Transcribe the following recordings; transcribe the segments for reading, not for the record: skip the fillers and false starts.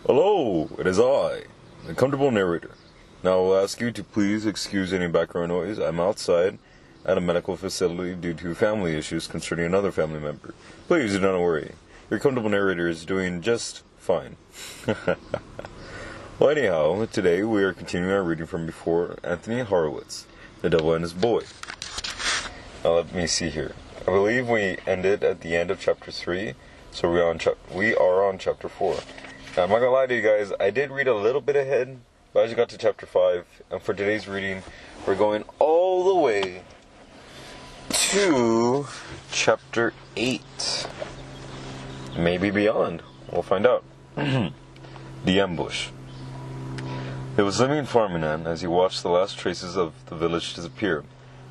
Hello, it is I, the comfortable narrator. Now I will ask you to please excuse any background noise. I'm outside at a medical facility due to family issues concerning another family member. Please do not worry. Your comfortable narrator is doing just fine. Well, anyhow, today we are continuing our reading from before Anthony Horowitz, The Devil and His Boy. Now let me see here. I believe we ended at the end of chapter 3, so we are on chapter 4. Now, I'm not gonna lie to you guys, I did read a little bit ahead, but I just got to chapter 5, and for today's reading, we're going all the way to chapter 8. Maybe beyond. We'll find out. The Ambush. It was Simeon Farmingham as he watched the last traces of the village disappear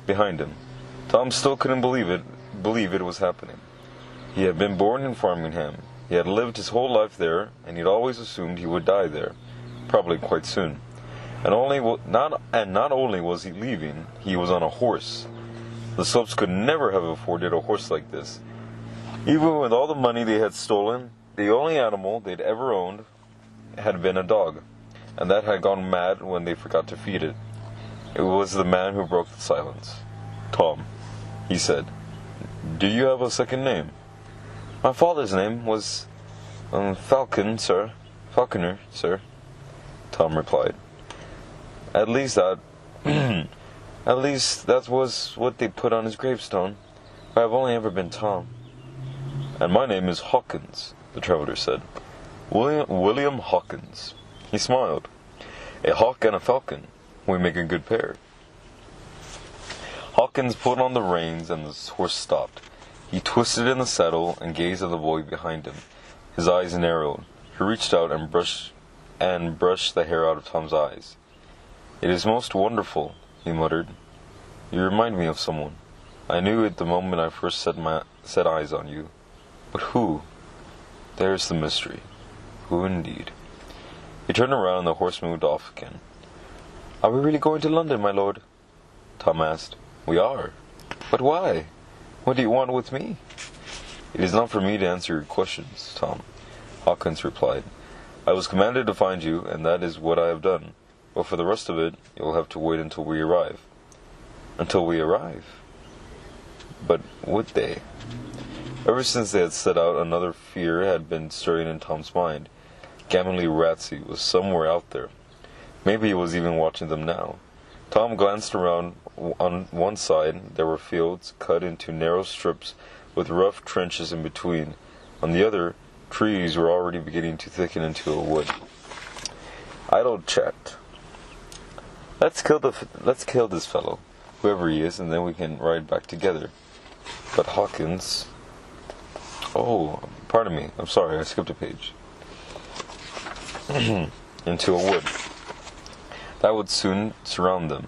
behind him. Tom still couldn't believe it was happening. He had been born in Farmingham. He had lived his whole life there, and he'd always assumed he would die there, probably quite soon. And not only was he leaving, he was on a horse. The Slopes could never have afforded a horse like this. Even with all the money they had stolen, the only animal they'd ever owned had been a dog, and that had gone mad when they forgot to feed it. It was the man who broke the silence. "Tom," he said, "do you have a second name?" "My father's name was Falconer, sir," Tom replied. At least that was what they put on his gravestone. I have only ever been Tom. "And my name is Hawkins," the traveler said. William Hawkins." He smiled. "A hawk and a falcon. We make a good pair." Hawkins pulled on the reins and the horse stopped. He twisted in the saddle and gazed at the boy behind him. His eyes narrowed. He reached out and brushed the hair out of Tom's eyes. "It is most wonderful," he muttered. "You remind me of someone. I knew it the moment I first set eyes on you. But who? There's the mystery. Who indeed?" He turned around and the horse moved off again. "Are we really going to London, my lord?" Tom asked. "We are. But why? What do you want with me?" "It is not for me to answer your questions, Tom," Hawkins replied. "I was commanded to find you, and that is what I have done. But for the rest of it, you'll have to wait until we arrive." "Until we arrive?" But would they? Ever since they had set out, another fear had been stirring in Tom's mind. Gamely Ratsey was somewhere out there. Maybe he was even watching them now. Tom glanced around. On one side, there were fields cut into narrow strips with rough trenches in between. On the other, trees were already beginning to thicken into a wood. "Idle chat. Let's kill this fellow, whoever he is, and then we can ride back together." But Hawkins... Oh, pardon me. I'm sorry, I skipped a page. Into a wood. That would soon surround them.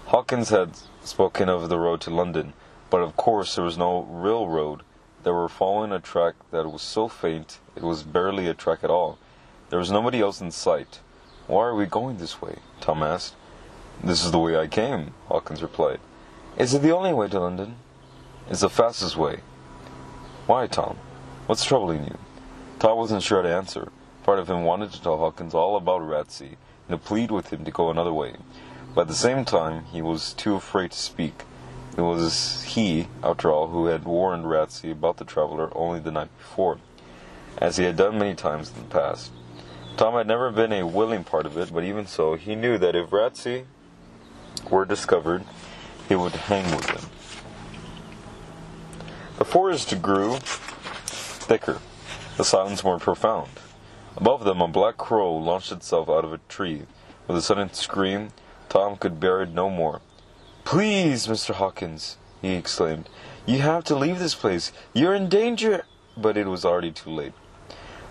Hawkins had spoken of the road to London, but of course there was no real road. They were following a track that was so faint it was barely a track at all. There was nobody else in sight. "Why are we going this way?" Tom asked. "This is the way I came," Hawkins replied. "Is it the only way to London?" "It's the fastest way." "Why, Tom? What's troubling you?" Tom wasn't sure how to answer. Part of him wanted to tell Hawkins all about Ratsey and to plead with him to go another way. But at the same time, he was too afraid to speak. It was he, after all, who had warned Ratsey about the traveler only the night before, as he had done many times in the past. Tom had never been a willing part of it, but even so, he knew that if Ratsey were discovered, he would hang with him. The forest grew thicker, the silence more profound. Above them, a black crow launched itself out of a tree. With a sudden scream, Tom could bear it no more. "Please, Mr. Hawkins," he exclaimed, "you have to leave this place. You're in danger." But it was already too late.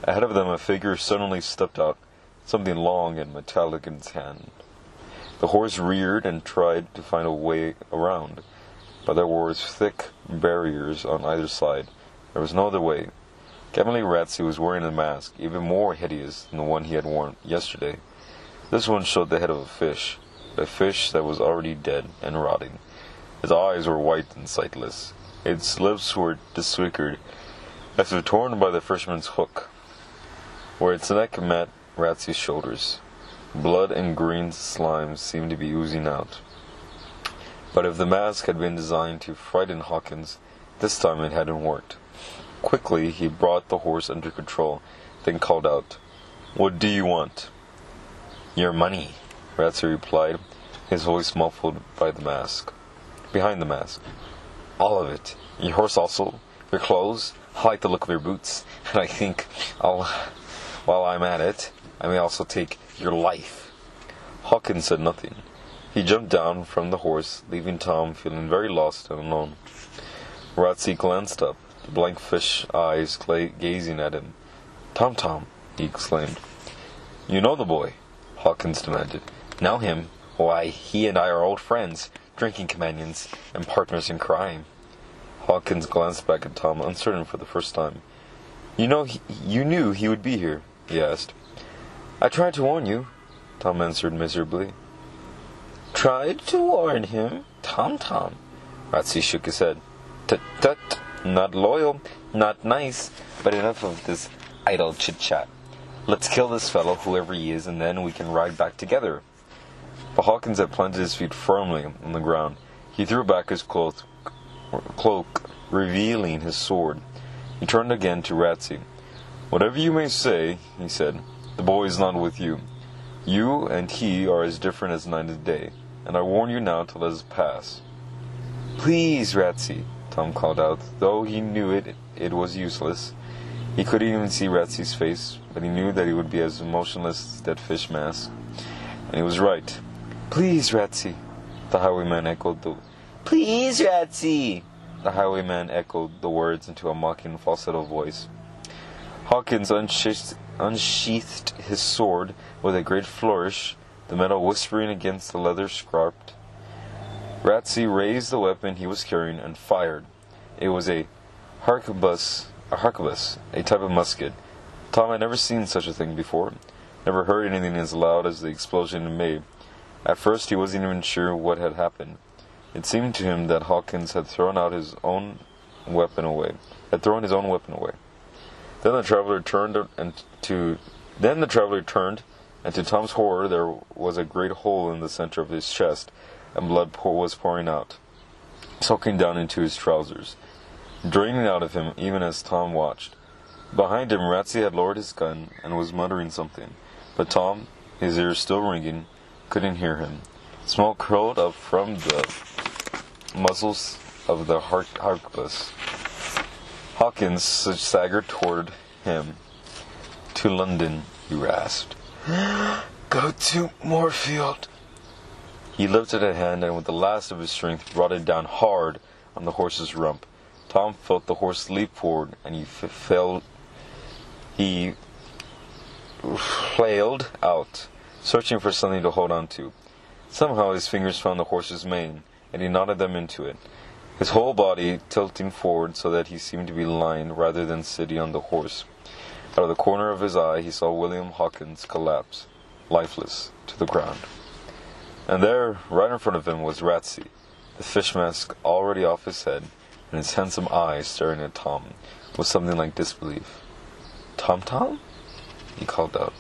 Ahead of them, a figure suddenly stepped out, something long and metallic in its hand. The horse reared and tried to find a way around, but there were thick barriers on either side. There was no other way. Gamely Ratsey was wearing a mask, even more hideous than the one he had worn yesterday. This one showed the head of a fish that was already dead and rotting. Its eyes were white and sightless. Its lips were disfigured, as if torn by the fisherman's hook. Where its neck met Ratsy's shoulders. Blood and green slime seemed to be oozing out. But if the mask had been designed to frighten Hawkins, this time it hadn't worked. Quickly he brought the horse under control, then called out, "What do you want?" "Your money," Ratsy replied, his voice muffled by the mask. Behind the mask. "All of it. Your horse also. Your clothes. I like the look of your boots. And I think while I'm at it, I may also take your life." Hawkins said nothing. He jumped down from the horse, leaving Tom feeling very lost and alone. Ratsy glanced up, the blank fish eyes gazing at him. Tom, he exclaimed. "You know the boy?" Hawkins demanded. "Know him? Why, he and I are old friends, drinking companions, and partners in crime." Hawkins glanced back at Tom, uncertain for the first time. You knew he would be here?" he asked. "I tried to warn you," Tom answered miserably. "Tried to warn him? Tom. Ratsy shook his head. Tut, not loyal, not nice, but enough of this idle chit-chat. Let's kill this fellow, whoever he is, and then we can ride back together." But Hawkins had planted his feet firmly on the ground. He threw back his cloak, revealing his sword. He turned again to Ratsy. "Whatever you may say," he said, "the boy is not with you. You and he are as different as night and day, and I warn you now to let us pass." "Please, Ratsy," Tom called out, though he knew it was useless. He couldn't even see Ratsy's face, but he knew that he would be as motionless as that fish mask. And he was right. "Please, Ratsy," the highwayman echoed "Please, Ratsy!" The highwayman echoed the words into a mocking falsetto voice. Hawkins unsheathed his sword with a great flourish, the metal whispering against the leather scarp. Ratsy raised the weapon he was carrying and fired. It was a harquebus, a type of musket. Tom had never seen such a thing before, never heard anything as loud as the explosion it made. At first he wasn't even sure what had happened. It seemed to him that Hawkins had thrown his own weapon away. Then the traveler turned, and to Tom's horror there was a great hole in the center of his chest, and blood was pouring out, soaking down into his trousers, draining out of him even as Tom watched. Behind him, Ratsy had lowered his gun and was muttering something, but Tom, his ears still ringing, couldn't hear him. Smoke curled up from the muzzles of the harquebus. Hawkins staggered toward him. "To London," he rasped. "Go to Moorfield." He lifted a hand and with the last of his strength brought it down hard on the horse's rump. Tom felt the horse leap forward, and he flailed out, searching for something to hold on to. Somehow his fingers found the horse's mane, and he knotted them into it, his whole body tilting forward so that he seemed to be lying rather than sitting on the horse. Out of the corner of his eye he saw William Hawkins collapse, lifeless, to the ground. And there, right in front of him, was Ratsy, the fish mask already off his head, and his handsome eyes staring at Tom with something like disbelief. Tom? He called out.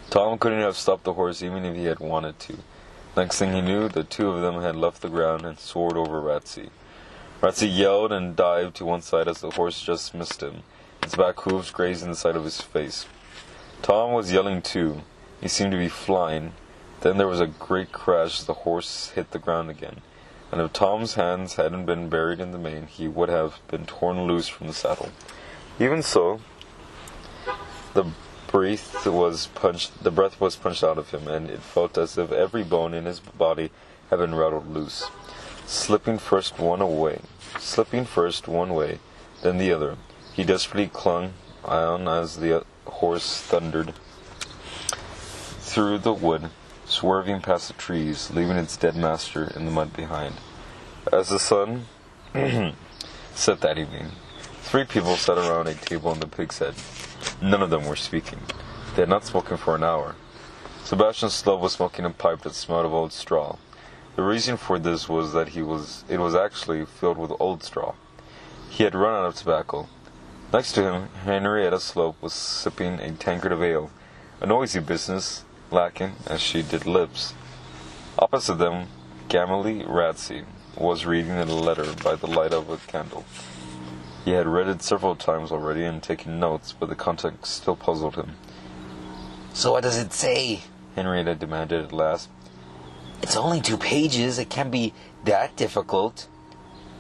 Tom couldn't have stopped the horse even if he had wanted to. Next thing he knew, the two of them had left the ground and soared over Ratsy. Ratsy yelled and dived to one side as the horse just missed him, its back hooves grazing the side of his face. Tom was yelling too. He seemed to be flying. Then there was a great crash as the horse hit the ground again, and if Tom's hands hadn't been buried in the mane, he would have been torn loose from the saddle. Even so, the breath was punched out of him, and it felt as if every bone in his body had been rattled loose. Slipping first one way, then the other, he desperately clung on as the horse thundered through the wood, swerving past the trees, leaving its dead master in the mud behind. As the sun set that evening, 3 people sat around a table in the Pig's Head. None of them were speaking. They had not spoken for an hour. Sebastian Slove was smoking a pipe that smelled of old straw. The reason for this was that it was actually filled with old straw. He had run out of tobacco. Next to him, Henrietta Slope was sipping a tankard of ale, a noisy business, lacking, as she did, lips. Opposite them, Gamaliel Ratsey was reading a letter by the light of a candle. He had read it several times already and taken notes, but the context still puzzled him. "So what does it say?" Henrietta demanded at last. "It's only 2 pages. It can't be that difficult."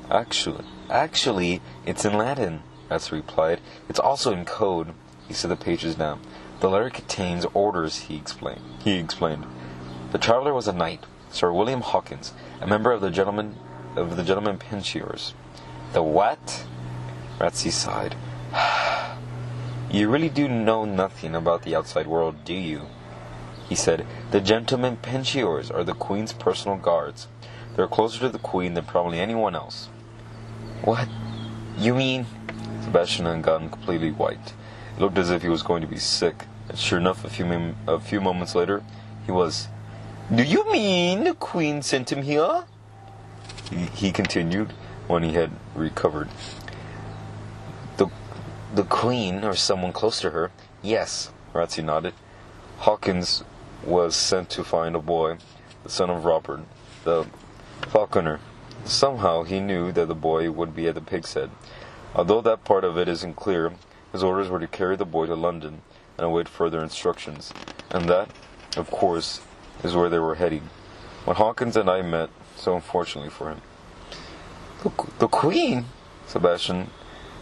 Actually, it's in Latin," Ratsey replied. "It's also in code." He set the pages down. "The letter contains orders," he explained. "The traveller was a knight, Sir William Hawkins, a member of the gentlemen pensioners." "The what?" Ratsey sighed. "You really do know nothing about the outside world, do you?" he said. "The gentlemen pensioners are the Queen's personal guards. They're closer to the Queen than probably anyone else." "What? You mean—" Sebastian had gotten completely white. It looked as if he was going to be sick, and sure enough, a few moments later, he was. "Do you mean the Queen sent him here?" He continued, when he had recovered. The Queen, or someone close to her, yes." Ratsey nodded. "Hawkins was sent to find a boy, the son of Robert, the falconer. Somehow he knew that the boy would be at the Pig's Head. Although that part of it isn't clear, his orders were to carry the boy to London and await further instructions, and that, of course, is where they were heading, when Hawkins and I met, so unfortunately for him." The Queen?" Sebastian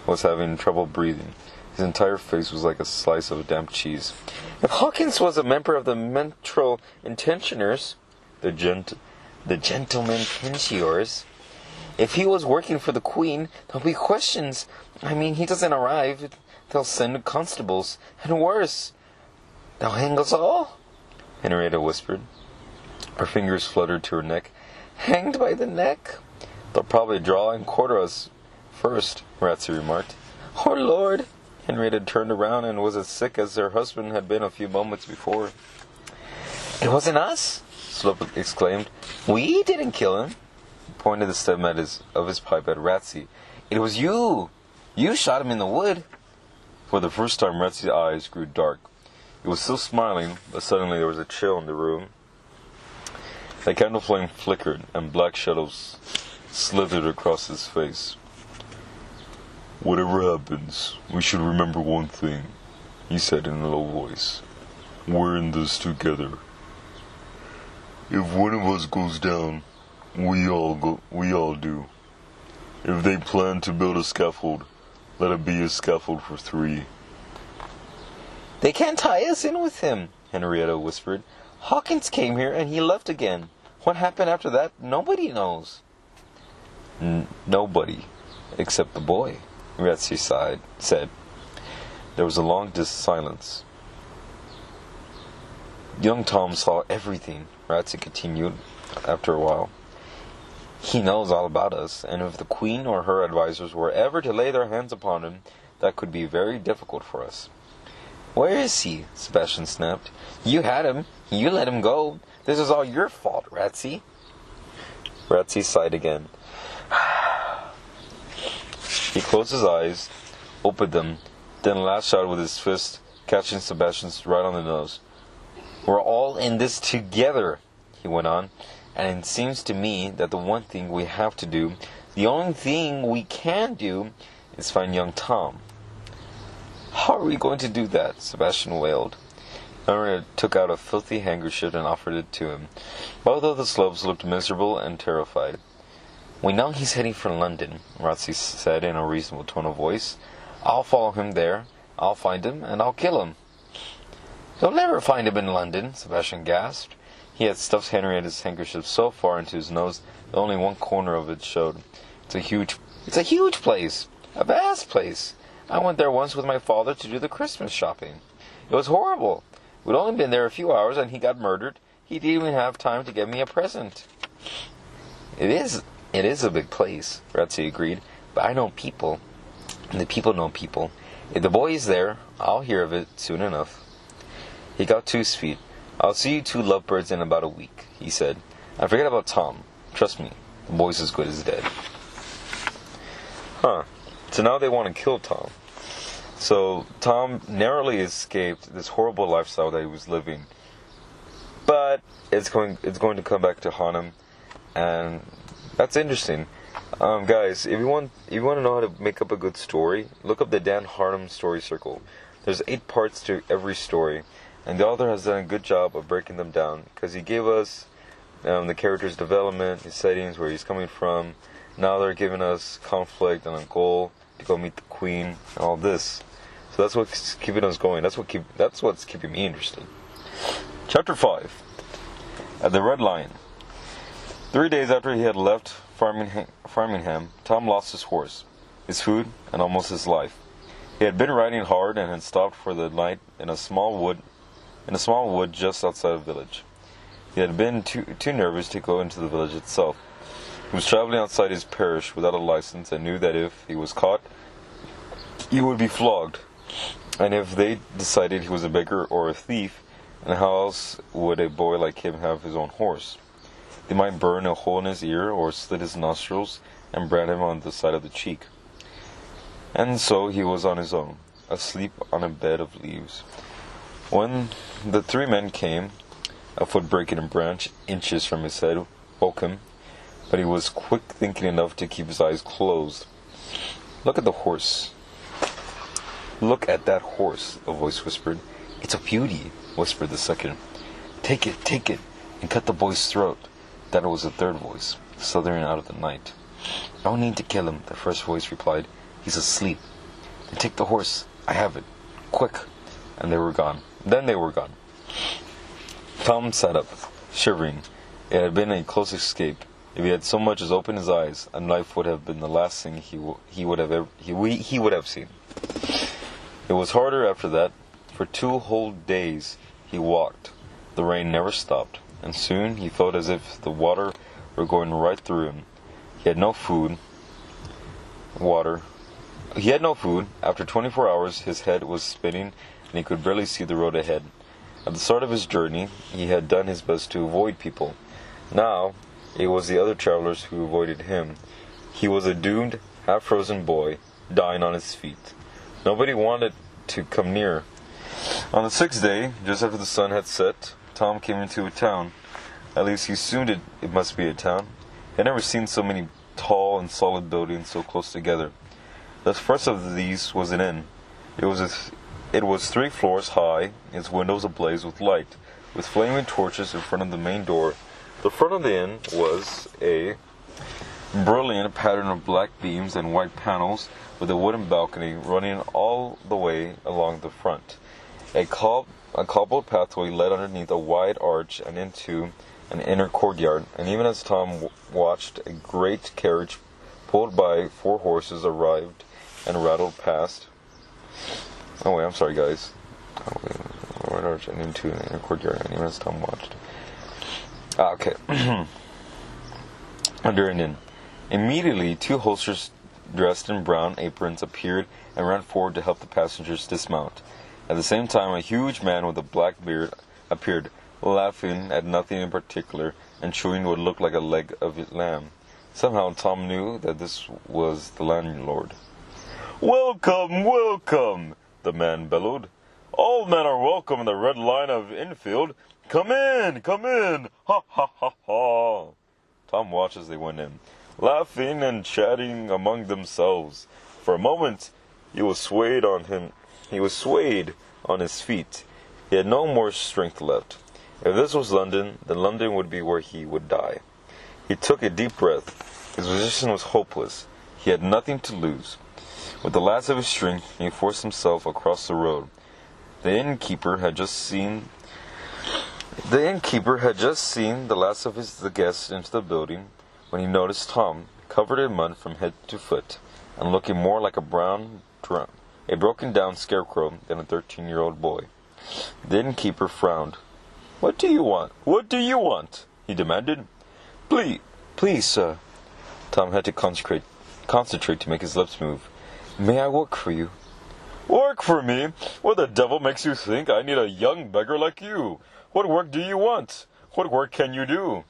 was having trouble breathing. His entire face was like a slice of damp cheese. "If Hawkins was a member of the Mental Intentioners, The gentlemen pensioners, if he was working for the Queen, there'll be questions. I mean, he doesn't arrive, they'll send constables, and worse, they'll hang us all," Henrietta whispered. Her fingers fluttered to her neck. "Hanged by the neck?" "They'll probably draw and quarter us first," Ratsey remarked. "Oh, Lord!" Henrietta turned around and was as sick as her husband had been a few moments before. "It wasn't us!" Slope exclaimed. "We didn't kill him." He pointed the stem of his pipe at Ratsey. "It was you! You shot him in the wood." For the first time, Ratsey's eyes grew dark. He was still smiling, but suddenly there was a chill in the room. The candle flame flickered, and black shadows slithered across his face. "Whatever happens, we should remember one thing," he said in a low voice. "We're in this together. If one of us goes down, we all do. If they plan to build a scaffold, let it be a scaffold for 3. "They can't tie us in with him," Henrietta whispered. "Hawkins came here and he left again. What happened after that, nobody knows." Nobody, except the boy," Ratsey said. There was a long silence. "Young Tom saw everything," Ratsey continued, after a while. "He knows all about us, and if the Queen or her advisers were ever to lay their hands upon him, that could be very difficult for us." "Where is he?" Sebastian snapped. "You had him. You let him go. This is all your fault, Ratsey." Ratsey sighed again. He closed his eyes, opened them, then lashed out with his fist, catching Sebastian's right on the nose. "We're all in this together," he went on, "and it seems to me that the one thing we have to do, the only thing we can do, is find young Tom." "How are we going to do that?" Sebastian wailed. Henrietta took out a filthy handkerchief and offered it to him. Both of the Slopes looked miserable and terrified. "We know he's heading for London," Ratsey said in a reasonable tone of voice. "I'll follow him there. I'll find him, and I'll kill him." "You'll never find him in London," Sebastian gasped. He had stuffed Henrietta's handkerchief so far into his nose that only one corner of it showed. It's a huge place. A vast place. I went there once with my father to do the Christmas shopping. It was horrible. We'd only been there a few hours and he got murdered. He didn't even have time to get me a present." It is a big place," Ratsey agreed. "But I know people, and the people know people. If the boy is there, I'll hear of it soon enough." He got to his feet. "I'll see you 2 lovebirds in about a week," he said. "And forget about Tom. Trust me, the boy's as good as dead." So now they want to kill Tom. So Tom narrowly escaped this horrible lifestyle that he was living, but it's going to come back to haunt him, and that's interesting. Guys, if you want to know how to make up a good story, look up the Dan Harmon Story Circle. There's 8 parts to every story, and the author has done a good job of breaking them down because he gave us the character's development, his settings, where he's coming from. Now they're giving us conflict and a goal to go meet the queen and all this. So that's what's keeping us going. That's what's keeping me interested. Chapter 5. At the Red Lion. 3 days after he had left Framingham, Tom lost his horse, his food, and almost his life. He had been riding hard and had stopped for the night in a small wood just outside the village. He had been too nervous to go into the village itself. He was traveling outside his parish without a license and knew that if he was caught, he would be flogged. And if they decided he was a beggar or a thief, and how else would a boy like him have his own horse? They might burn a hole in his ear or slit his nostrils and brand him on the side of the cheek. And so he was on his own, asleep on a bed of leaves. When the 3 men came, a foot breaking a branch inches from his head woke him, but he was quick thinking enough to keep his eyes closed. "Look at the horse. Look at that horse," a voice whispered. "It's a beauty," whispered the second. Take it, and cut the boy's throat." That was the third voice, slithering out of the night. "No need to kill him," the first voice replied. "He's asleep." "Then take the horse. I have it. Quick." And they were gone. Then they were gone. Tom sat up, shivering. It had been a close escape. If he had so much as opened his eyes, a knife would have been the last thing he would have seen. It was harder after that. For 2 whole days he walked. The rain never stopped, and soon he felt as if the water were going right through him. He had no food. After 24 hours, his head was spinning, and he could barely see the road ahead. At the start of his journey, he had done his best to avoid people. Now, it was the other travelers who avoided him. He was a doomed, half-frozen boy, dying on his feet. Nobody wanted to come near. On the 6th day, just after the sun had set, Tom came into a town. At least he assumed it must be a town. He had never seen so many tall and solid buildings so close together. The first of these was an inn. It was 3 floors high, its windows ablaze with light, with flaming torches in front of the main door. The front of the inn was a brilliant pattern of black beams and white panels, with a wooden balcony running all the way along the front. A cobbled pathway led underneath a wide arch and into an inner courtyard, and even as Tom watched, a great carriage pulled by 4 horses arrived and rattled past. Oh wait, I'm sorry guys. Wide arch and into an inner courtyard, and even as Tom watched. Okay. Under an inn. Immediately, 2 hosters dressed in brown aprons appeared and ran forward to help the passengers dismount. At the same time, a huge man with a black beard appeared, laughing at nothing in particular and chewing what looked like a leg of a lamb. Somehow Tom knew that this was the landlord. "Welcome, welcome!" the man bellowed. "All men are welcome in the Red Lion of Enfield. Come in, come in! Ha ha ha ha!" Tom watched as they went in, laughing and chatting among themselves. For a moment he was swayed on his feet. He had no more strength left. If this was London, then London would be where he would die. He took a deep breath. His position was hopeless. He had nothing to lose. With the last of his strength, he forced himself across the road. The innkeeper had just seen the last of the guests into the building when he noticed Tom, covered in mud from head to foot, and looking more like a broken-down scarecrow than a 13-year-old boy. The innkeeper frowned. "What do you want? What do you want?" he demanded. Please, sir." Tom had to concentrate to make his lips move. "May I work for you?" "Work for me? What the devil makes you think I need a young beggar like you? What work do you want? What work can you do?"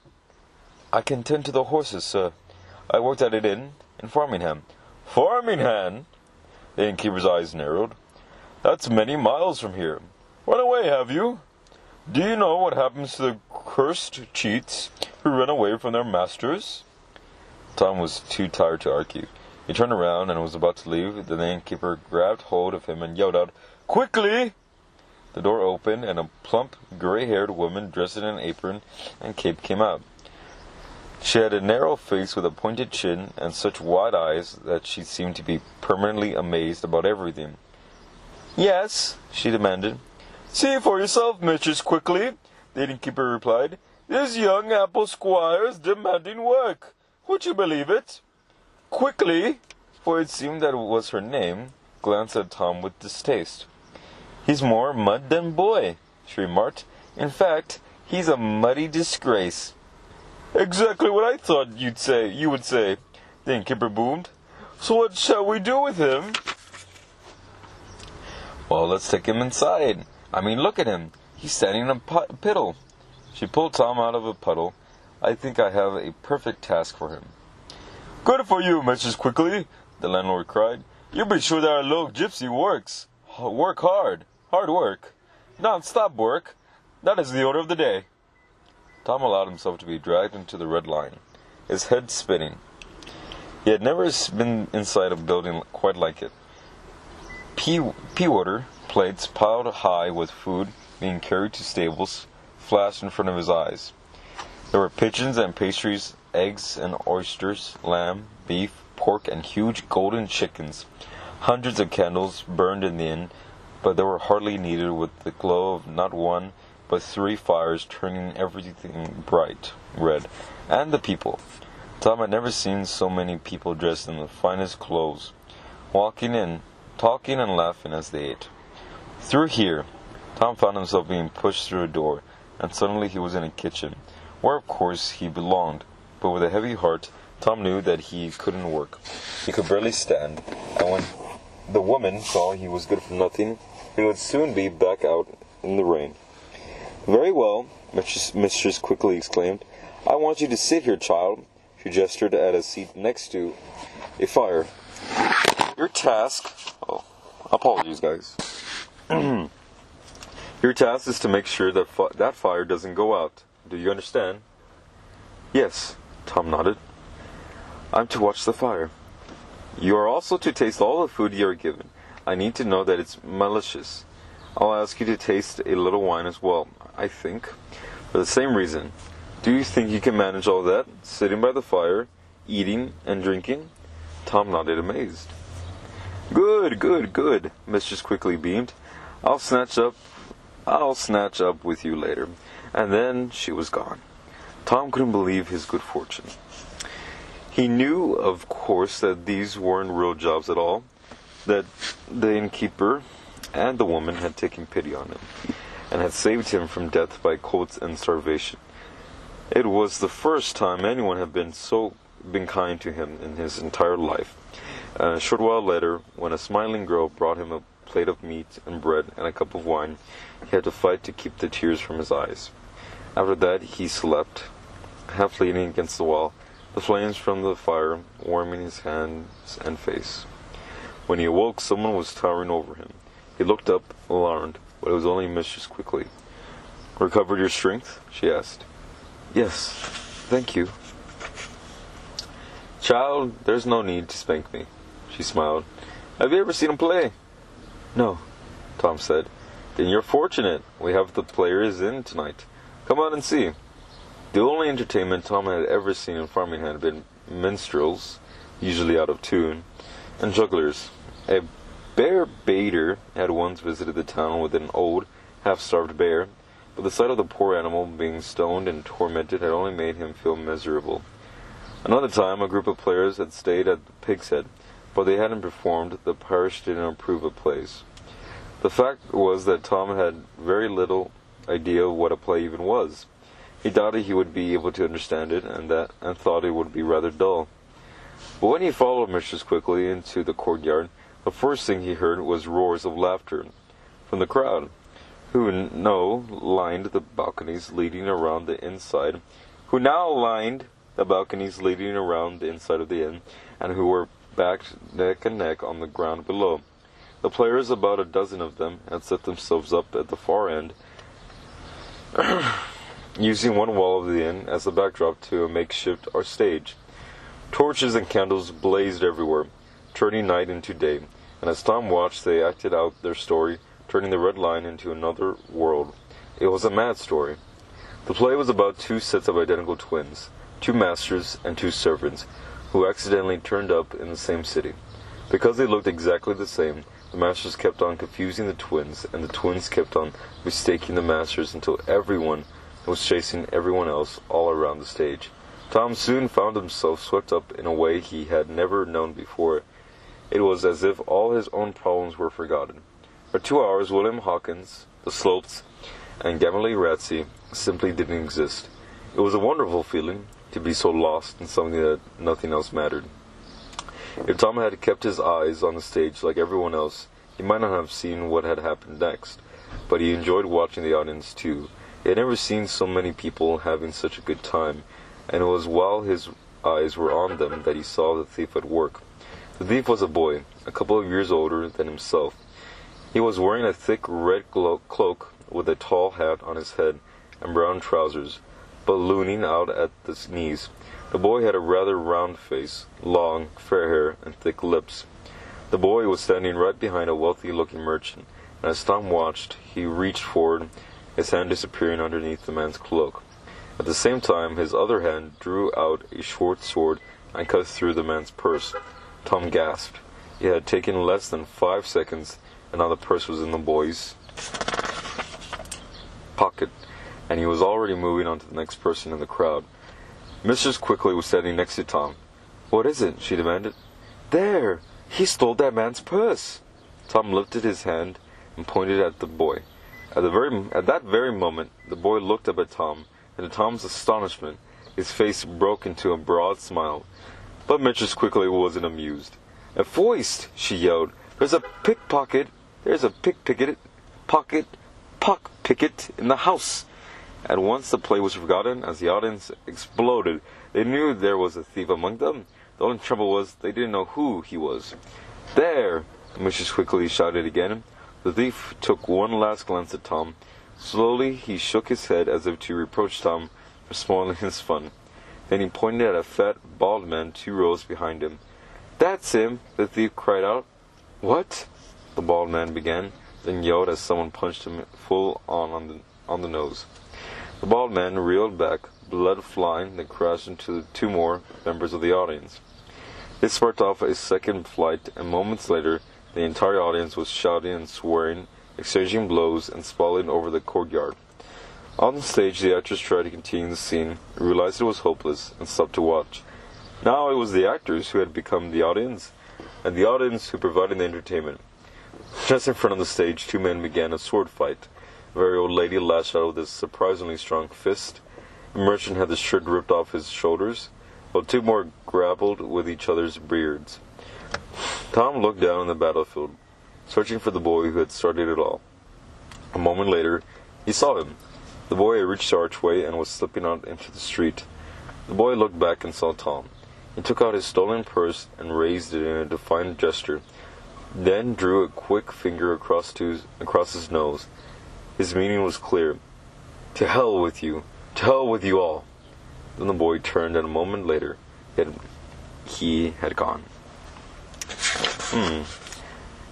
"I can tend to the horses, sir. I worked at an inn in Framingham." "Framingham?" The innkeeper's eyes narrowed. That's many miles from here. Run away, have you? Do you know what happens to the cursed cheats who run away from their masters?" Tom was too tired to argue. He turned around and was about to leave. The innkeeper grabbed hold of him and yelled out, "Quickly!" The door opened, and a plump, gray-haired woman dressed in an apron and cape came out. She had a narrow face with a pointed chin and such wide eyes that she seemed to be permanently amazed about everything. "Yes?" she demanded. "See for yourself, Mistress Quickly," the innkeeper replied. "This young apple squire is demanding work. Would you believe it?" Quickly, for it seemed that was her name, glanced at Tom with distaste. "He's more mud than boy," she remarked. "In fact, he's a muddy disgrace." "Exactly what I thought you would say," the innkeeper boomed. "So what shall we do with him?" "Well, let's take him inside. Look at him. He's standing in a puddle." She pulled Tom out of a puddle. "I think I have a perfect task for him." "Good for you, Mrs. Quickly," the landlord cried. "You be sure that our little gypsy works. Work hard. Hard work. Non-stop work. That is the order of the day." Tom allowed himself to be dragged into the Red Lion, his head spinning. He had never been inside a building quite like it. Peawater plates piled high with food being carried to stables flashed in front of his eyes. There were pigeons and pastries, eggs and oysters, lamb, beef, pork, and huge golden chickens. Hundreds of candles burned in the inn, but they were hardly needed with the glow of not one but 3 fires turning everything bright red. And the people. Tom had never seen so many people dressed in the finest clothes, walking in, talking and laughing as they ate. Through here, Tom found himself being pushed through a door, and suddenly he was in a kitchen, where of course he belonged. But with a heavy heart, Tom knew that he couldn't work. He could barely stand, and when the woman saw he was good for nothing, he would soon be back out in the rain. "Very well," Mistress Quickly exclaimed. "I want you to sit here, child." She gestured at a seat next to a fire. "Your task..." Oh, apologies, guys. "Your task is to make sure that that fire doesn't go out. Do you understand?" "Yes," Tom nodded. "I'm to watch the fire. You are also to taste all the food you are given. I need to know that it's malicious. I'll ask you to taste a little wine as well, I think, for the same reason. Do you think you can manage all that, sitting by the fire, eating and drinking?" Tom nodded, amazed. Good, Mistress Quickly beamed. I'll snatch up with you later." And then she was gone. Tom couldn't believe his good fortune. He knew, of course, that these weren't real jobs at all, that the innkeeper and the woman had taken pity on him, and had saved him from death by cold and starvation. It was the first time anyone had been kind to him in his entire life. And a short while later, when a smiling girl brought him a plate of meat and bread and a cup of wine, he had to fight to keep the tears from his eyes. After that he slept, half leaning against the wall, the flames from the fire warming his hands and face. When he awoke, someone was towering over him. He looked up, alarmed, but it was only Mistress Quickly. "Recovered your strength?" she asked. "Yes, thank you." "Child, there's no need to spank me," she smiled. "Have you ever seen a play?" "No," Tom said. "Then you're fortunate. We have the players in tonight. Come out and see." The only entertainment Tom had ever seen in farming had been minstrels, usually out of tune, and jugglers. A bear baiter had once visited the town with an old, half-starved bear, but the sight of the poor animal being stoned and tormented had only made him feel miserable. Another time, a group of players had stayed at the Pig's Head, but they hadn't performed. The parish didn't approve of plays. The fact was that Tom had very little idea of what a play even was. He doubted he would be able to understand it, and thought it would be rather dull. But when he followed Mistress Quickly into the courtyard, the first thing he heard was roars of laughter from the crowd, who now lined the balconies leading around the inside of the inn, and who were backed neck and neck on the ground below. The players, about a dozen of them, had set themselves up at the far end, using one wall of the inn as a backdrop to a makeshift stage. Torches and candles blazed everywhere, turning night into day, and as Tom watched they acted out their story, turning the Red Lion into another world. It was a mad story. The play was about two sets of identical twins, two masters and two servants, who accidentally turned up in the same city. Because they looked exactly the same, the masters kept on confusing the twins, and the twins kept on mistaking the masters until everyone was chasing everyone else all around the stage. Tom soon found himself swept up in a way he had never known before. It was as if all his own problems were forgotten. For 2 hours, William Hawkins, the Slopes, and Gamaliel Ratsey simply didn't exist. It was a wonderful feeling to be so lost in something that nothing else mattered. If Tom had kept his eyes on the stage like everyone else, he might not have seen what had happened next, but he enjoyed watching the audience too. He had never seen so many people having such a good time, and it was while his eyes were on them that he saw the thief at work. The thief was a boy, a couple of years older than himself. He was wearing a thick red cloak with a tall hat on his head and brown trousers, ballooning out at the knees. The boy had a rather round face, long, fair hair, and thick lips. The boy was standing right behind a wealthy-looking merchant, and as Tom watched, he reached forward, his hand disappearing underneath the man's cloak. At the same time, his other hand drew out a short sword and cut through the man's purse. Tom gasped. It had taken less than 5 seconds, and now the purse was in the boy's pocket, and he was already moving on to the next person in the crowd. Mistress Quickly was standing next to Tom. "What is it?" she demanded. "There! He stole that man's purse!" Tom lifted his hand and pointed at the boy. At that very moment, the boy looked up at Tom, and to Tom's astonishment, his face broke into a broad smile. But Mistress Quickly wasn't amused. "A foist!" she yelled. "There's a pickpocket! There's a pickpicket in the house!" At once the play was forgotten as the audience exploded. They knew there was a thief among them. The only trouble was they didn't know who he was. "There!" Mistress Quickly shouted again. The thief took one last glance at Tom. Slowly he shook his head as if to reproach Tom for spoiling his fun. Then he pointed at a fat, bald man 2 rows behind him. "That's him!" the thief cried out. "What?" the bald man began, then yelled as someone punched him full on the nose. The bald man reeled back, blood flying, then crashed into 2 more members of the audience. This sparked off a second flight, and moments later, the entire audience was shouting and swearing, exchanging blows, and sprawling over the courtyard. On the stage, the actors tried to continue the scene, realized it was hopeless, and stopped to watch. Now it was the actors who had become the audience, and the audience who provided the entertainment. Just in front of the stage, 2 men began a sword fight. A very old lady lashed out with a surprisingly strong fist. The merchant had the shirt ripped off his shoulders, while 2 more grappled with each other's beards. Tom looked down on the battlefield, searching for the boy who had started it all. A moment later, he saw him. The boy had reached the archway and was slipping out into the street. The boy looked back and saw Tom. He took out his stolen purse and raised it in a defiant gesture, then drew a quick finger across his nose. His meaning was clear. "To hell with you! To hell with you all!" Then the boy turned, and a moment later, he had gone.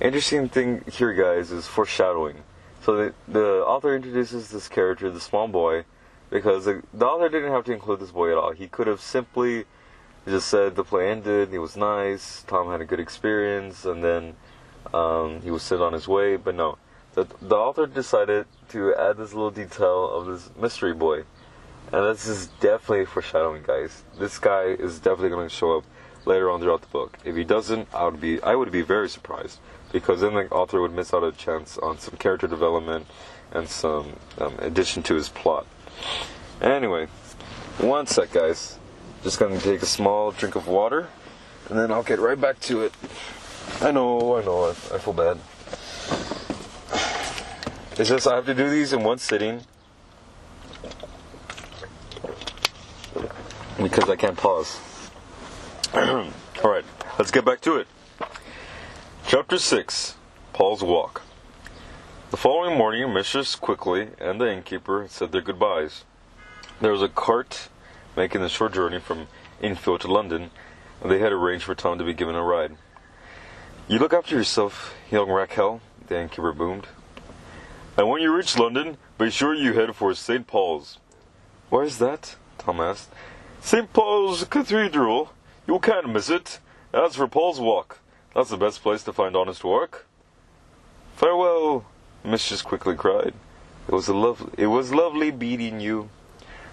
Interesting thing here, guys, is foreshadowing. So the author introduces this character, the small boy, because the author didn't have to include this boy at all. He could have simply just said the play ended, he was nice, Tom had a good experience, and then he was sent on his way. But no, the author decided to add this little detail of this mystery boy. And this is definitely foreshadowing, guys. This guy is definitely going to show up later on throughout the book. If he doesn't, I would be very surprised, because then the author would miss out a chance on some character development and some addition to his plot. Anyway, one sec, guys. Just going to take a small drink of water, and then I'll get right back to it. I know, I feel bad. It's just I have to do these in one sitting, because I can't pause. Alright, let's get back to it. Chapter 6. Paul's Walk. The following morning, Mistress Quickly and the innkeeper said their goodbyes. There was a cart making the short journey from Enfield to London, and they had arranged for Tom to be given a ride. "You look after yourself, young Raquel," the innkeeper boomed. "And when you reach London, be sure you head for St. Paul's." "Where's that?" Tom asked. "St. Paul's Cathedral. You can't miss it. As for Paul's Walk, that's the best place to find honest work." "Farewell," Mistress Quickly cried. It was lovely meeting you."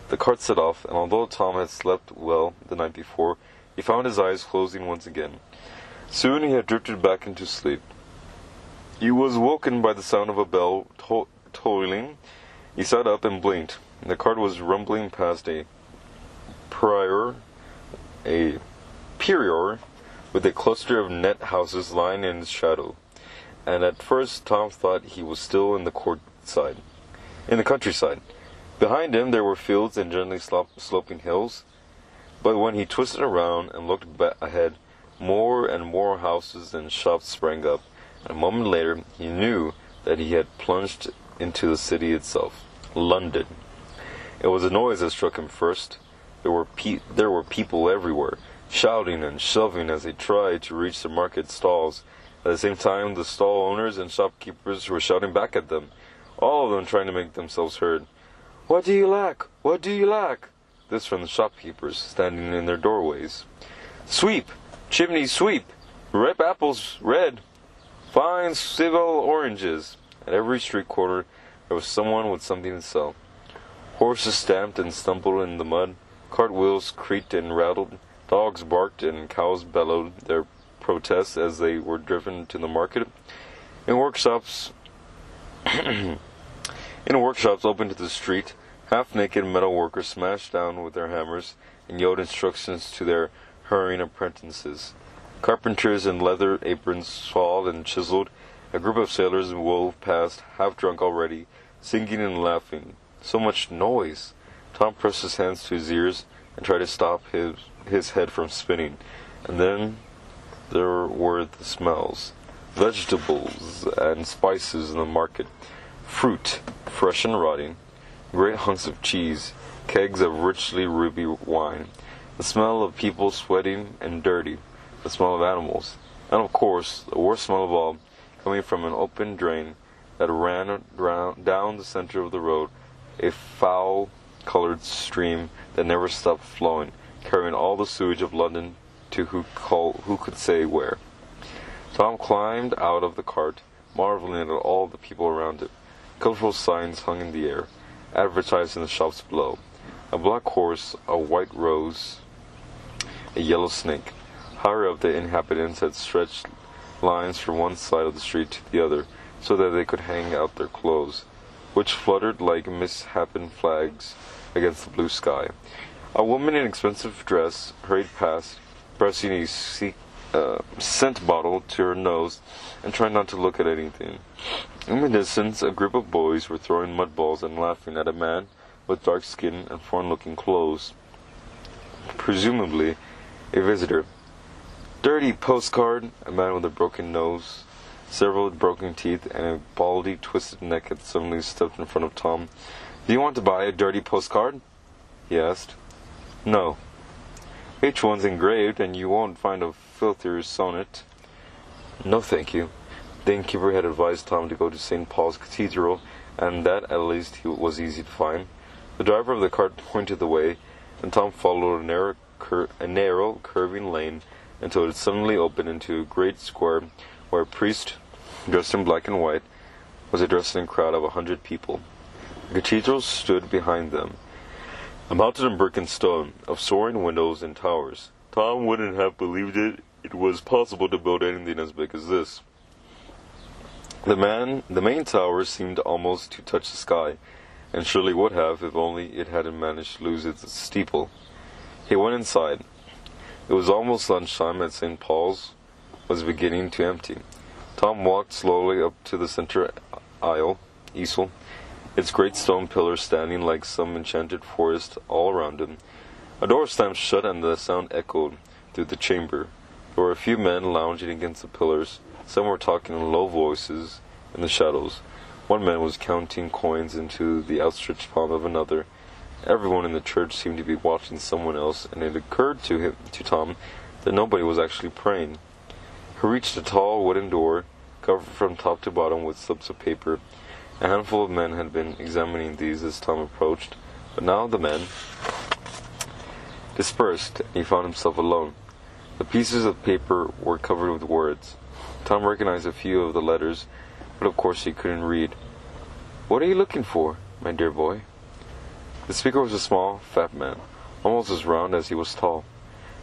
The cart set off, and although Tom had slept well the night before, he found his eyes closing once again. Soon he had drifted back into sleep. He was woken by the sound of a bell tolling. He sat up and blinked. The cart was rumbling past a prior with a cluster of net houses lying in its shadow, and at first Tom thought he was still in the countryside. Behind him there were fields and gently sloping hills, but when he twisted around and looked ahead, more and more houses and shops sprang up, and a moment later he knew that he had plunged into the city itself, London. It was a noise that struck him first. There were people everywhere, shouting and shoving as they tried to reach the market stalls. At the same time, the stall owners and shopkeepers were shouting back at them, all of them trying to make themselves heard. "What do you lack? What do you lack?" This from the shopkeepers standing in their doorways. "Sweep! Chimney sweep! Ripe apples red! Fine Seville oranges!" At every street corner there was someone with something to sell. Horses stamped and stumbled in the mud, cart wheels creaked and rattled, dogs barked and cows bellowed their protests as they were driven to the market. In workshops open to the street, half-naked metal workers smashed down with their hammers and yelled instructions to their hurrying apprentices. Carpenters in leather aprons sawed and chiseled. A group of sailors wove past, half-drunk already, singing and laughing. So much noise! Tom pressed his hands to his ears and tried to stop his head from spinning. And then there were the smells. Vegetables and spices in the market. Fruit, fresh and rotting. Great hunks of cheese. Kegs of richly ruby wine. The smell of people sweating and dirty. The smell of animals. And of course, the worst smell of all, coming from an open drain that ran down the center of the road, a foul-colored stream that never stopped flowing, carrying all the sewage of London to who could say where. Tom climbed out of the cart, marveling at all the people around it. Colorful signs hung in the air, advertising the shops below. A black horse, a white rose, a yellow snake. Higher up, the inhabitants had stretched lines from one side of the street to the other, so that they could hang out their clothes, which fluttered like misshapen flags against the blue sky. A woman in expensive dress hurried past, pressing a scent bottle to her nose and trying not to look at anything. In the distance, a group of boys were throwing mud balls and laughing at a man with dark skin and foreign-looking clothes, presumably a visitor. "Dirty postcard!" A man with a broken nose, several broken teeth, and a baldy, twisted neck had suddenly stepped in front of Tom. "Do you want to buy a dirty postcard?" he asked. "No. Each one's engraved, and you won't find a filthier sonnet." "No, thank you." The innkeeper had advised Tom to go to St. Paul's Cathedral, and that at least was easy to find. The driver of the cart pointed the way, and Tom followed a narrow, curving lane until it suddenly opened into a great square where a priest, dressed in black and white, was addressing a crowd of 100 people. The cathedral stood behind them, a mountain of brick and stone, of soaring windows and towers. Tom wouldn't have believed it was possible to build anything as big as this. The main tower seemed almost to touch the sky, and surely would have if only it hadn't managed to lose its steeple. He went inside. It was almost lunchtime, and St. Paul's was beginning to empty. Tom walked slowly up to the center easel, its great stone pillars standing like some enchanted forest all around him. A door slammed shut, and the sound echoed through the chamber. There were a few men lounging against the pillars, Some were talking in low voices in the shadows. One man was counting coins into the outstretched palm of another. Everyone in the church seemed to be watching someone else, and it occurred to Tom, that nobody was actually praying. He reached a tall wooden door, covered from top to bottom with slips of paper. A handful of men had been examining these as Tom approached, but now the men dispersed, and he found himself alone. The pieces of paper were covered with words. Tom recognized a few of the letters, but of course he couldn't read. "What are you looking for, my dear boy?" The speaker was a small, fat man, almost as round as he was tall.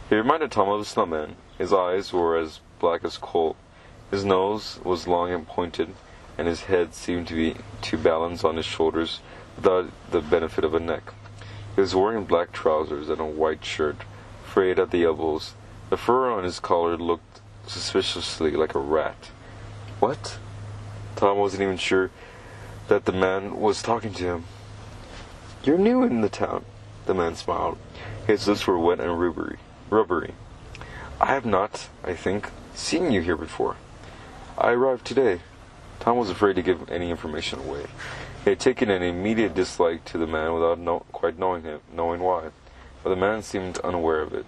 He reminded Tom of a snowman. His eyes were as black as coal. His nose was long and pointed, and his head seemed to balance on his shoulders without the benefit of a neck. He was wearing black trousers and a white shirt, frayed at the elbows. The fur on his collar looked suspiciously like a rat. What? Tom wasn't even sure that the man was talking to him. "You're new in the town," the man smiled. His lips were wet and rubbery. "I have not, I think, seen you here before." "I arrived today." Tom was afraid to give any information away. He had taken an immediate dislike to the man without quite knowing why, but the man seemed unaware of it.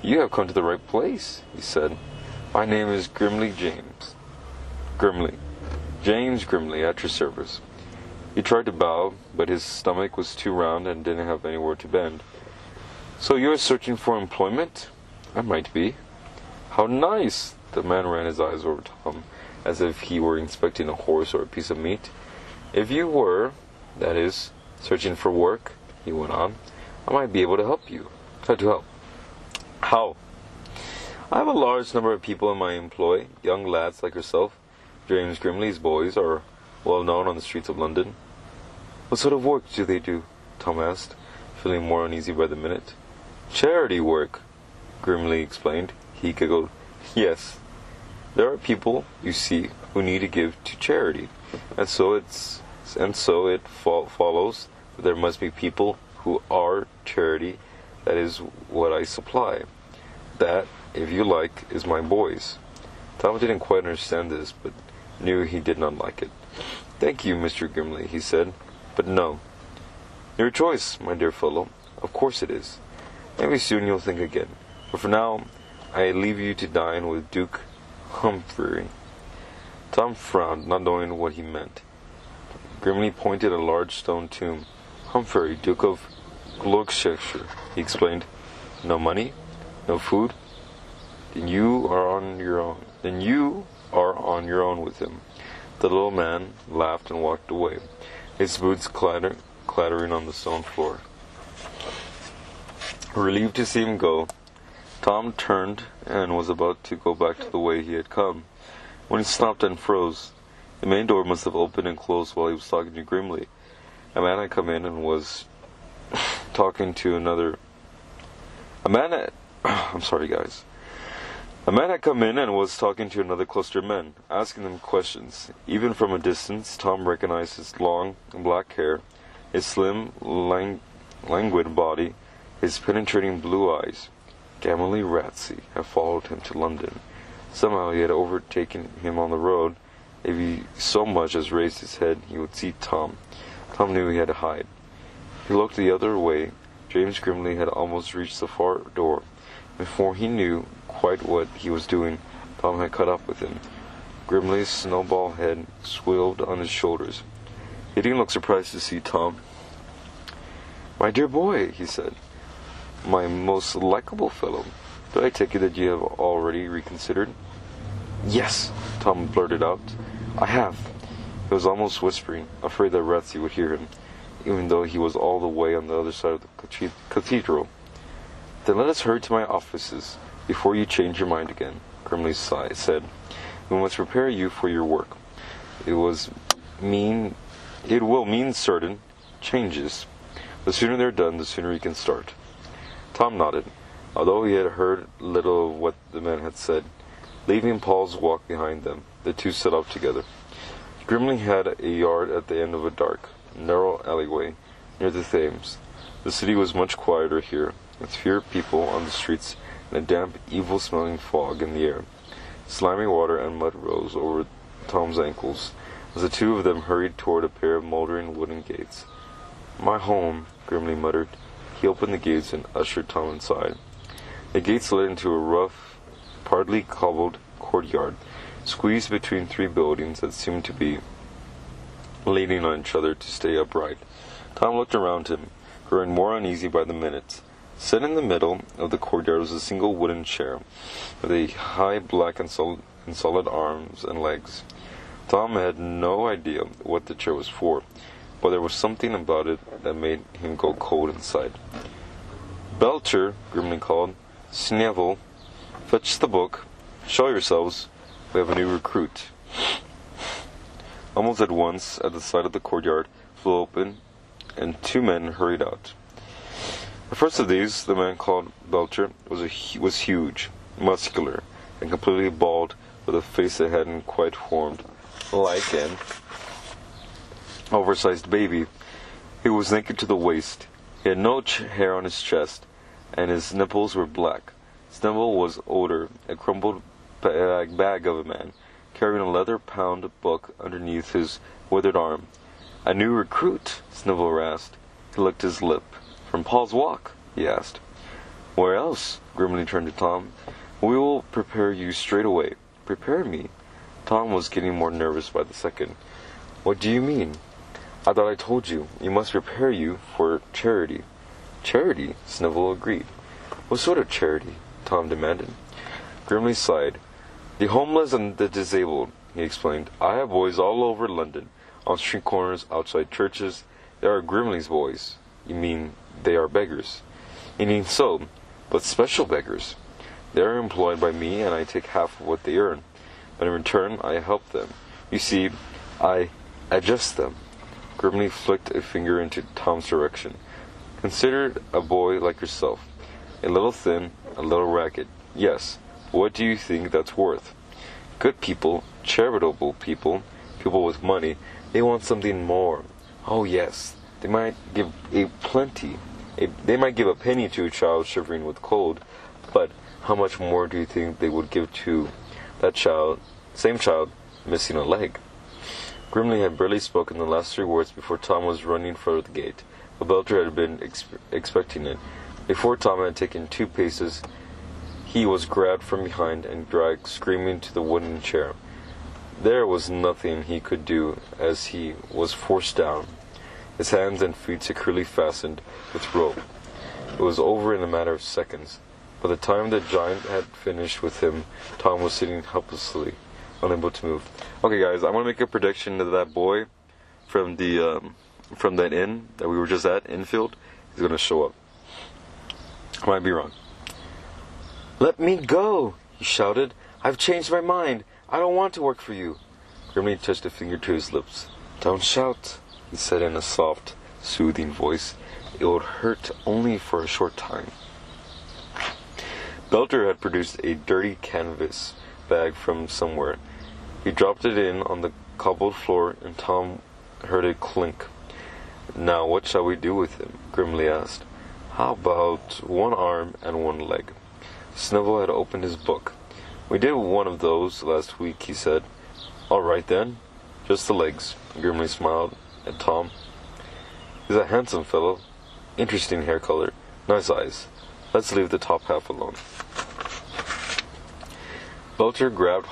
"You have come to the right place," he said. "My name is Grimley James. James Grimley, at your service." He tried to bow, but his stomach was too round and didn't have anywhere to bend. "So you are searching for employment?" "I might be." "How nice!" The man ran his eyes over Tom, as if he were inspecting a horse or a piece of meat. "If you were, that is, searching for work," he went on, "I might be able to help you." "Try to help." "How?" "I have a large number of people in my employ, young lads like yourself. James Grimley's boys are well known on the streets of London." "What sort of work do they do?" Tom asked, feeling more uneasy by the minute. "Charity work," Grimley explained. He giggled. "Yes. There are people, you see, who need to give to charity, and so it follows that there must be people who are charity. That is what I supply. That, if you like, is my boys." Tom didn't quite understand this, but knew he did not like it. "Thank you, Mr. Grimley," he said, "but no." "Your choice, my dear fellow. Of course it is. Maybe soon you'll think again. But for now, I leave you to dine with Duke Humphrey." Tom frowned, not knowing what he meant. Grimley pointed a large stone tomb. "Humphrey, Duke of Gloucestershire," he explained. "No money? No food? Then you are on your own with him." The little man laughed and walked away, his boots clattering on the stone floor. Relieved to see him go, Tom turned and was about to go back to the way he had come, when he stopped and froze. The main door must have opened and closed while he was talking to Grimley. A man had come in and was talking to another. A man had come in and was talking to another cluster of men, asking them questions. Even from a distance, Tom recognized his long, black hair, his slim, languid body, his penetrating blue eyes. Gamely Ratsey had followed him to London. Somehow he had overtaken him on the road. If he so much as raised his head, he would see Tom. Tom knew he had to hide. He looked the other way. James Grimley had almost reached the far door. Before he knew quite what he was doing, Tom had caught up with him. Grimley's snowball head swelled on his shoulders. He didn't look surprised to see Tom. "My dear boy," he said, "my most likable fellow, do I take it that you have already reconsidered?" "Yes," Tom blurted out, "I have." He was almost whispering, afraid that Ratsey would hear him, even though he was all the way on the other side of the cathedral. "Then let us hurry to my offices before you change your mind again," Grimley said. "We must prepare you for your work. It will mean certain changes. The sooner they're done, the sooner you can start." Tom nodded, although he had heard little of what the men had said. Leaving Paul's walk behind them, the two set off together. Grimley had a yard at the end of a dark, narrow alleyway near the Thames. The city was much quieter here, with fewer people on the streets and a damp, evil-smelling fog in the air. Slimy water and mud rose over Tom's ankles as the two of them hurried toward a pair of moldering wooden gates. "My home," grimly muttered. He opened the gates and ushered Tom inside. The gates led into a rough, partly cobbled courtyard, squeezed between three buildings that seemed to be leaning on each other to stay upright. Tom looked around him, growing more uneasy by the minute. Set in the middle of the courtyard was a single wooden chair, with a high black and solid arms and legs. Tom had no idea what the chair was for, but there was something about it that made him go cold inside. "Belcher," grimly called. "Snevel, fetch the book. Show yourselves. We have a new recruit." Almost at once, at the side of the courtyard flew open, and two men hurried out. The first of these, the man called Belcher, was huge, muscular, and completely bald, with a face that hadn't quite formed, like an oversized baby. He was naked to the waist. He had no hair on his chest, and his nipples were black. Snevel was older, a crumpled bag of a man, carrying a leather-bound book underneath his withered arm. "A new recruit?" Snevel asked. He licked his lip. "From Paul's Walk?" he asked. "Where else?" Grimly turned to Tom. "We will prepare you straight away." "Prepare me?" Tom was getting more nervous by the second. "What do you mean?" "I thought I told you. You must prepare you for charity." "Charity?" Snevel agreed. "What sort of charity?" Tom demanded. Grimly sighed. "The homeless and the disabled," he explained. "I have boys all over London, on street corners, outside churches. They are Grimley's boys." "You mean they are beggars?" "Indeed so, but special beggars. They are employed by me, and I take half of what they earn. But in return, I help them. You see, I adjust them." Grimley flicked a finger into Tom's direction. "Consider a boy like yourself. A little thin, a little ragged. Yes, but what do you think that's worth? Good people, charitable people, people with money, they want something more. Oh yes, they might give a penny to a child shivering with cold, but how much more do you think they would give to that same child, missing a leg?" Grimley had barely spoken the last three words before Tom was running for the gate, but Belcher had been expecting it. Before Tom had taken 2 paces, he was grabbed from behind and dragged screaming to the wooden chair. There was nothing he could do, as he was forced down, his hands and feet securely fastened with rope. It was over in a matter of seconds. By the time the giant had finished with him, Tom was sitting helplessly, unable to move. Okay, guys, I want to make a prediction that that boy from that inn that we were just at, Enfield, is going to show up. I might be wrong. "Let me go!" he shouted. "I've changed my mind. I don't want to work for you." Grimly touched a finger to his lips. "Don't shout," he said in a soft, soothing voice. "It would hurt only for a short time." Belcher had produced a dirty canvas bag from somewhere. He dropped it in on the cobbled floor, and Tom heard it clink. "Now what shall we do with him?" Grimly asked. "How about one arm and one leg?" Snevel had opened his book. "We did one of those last week," he said. "All right then, just the legs." Grimly smiled at Tom. "He's a handsome fellow. Interesting hair color. Nice eyes. Let's leave the top half alone." Belcher grabbed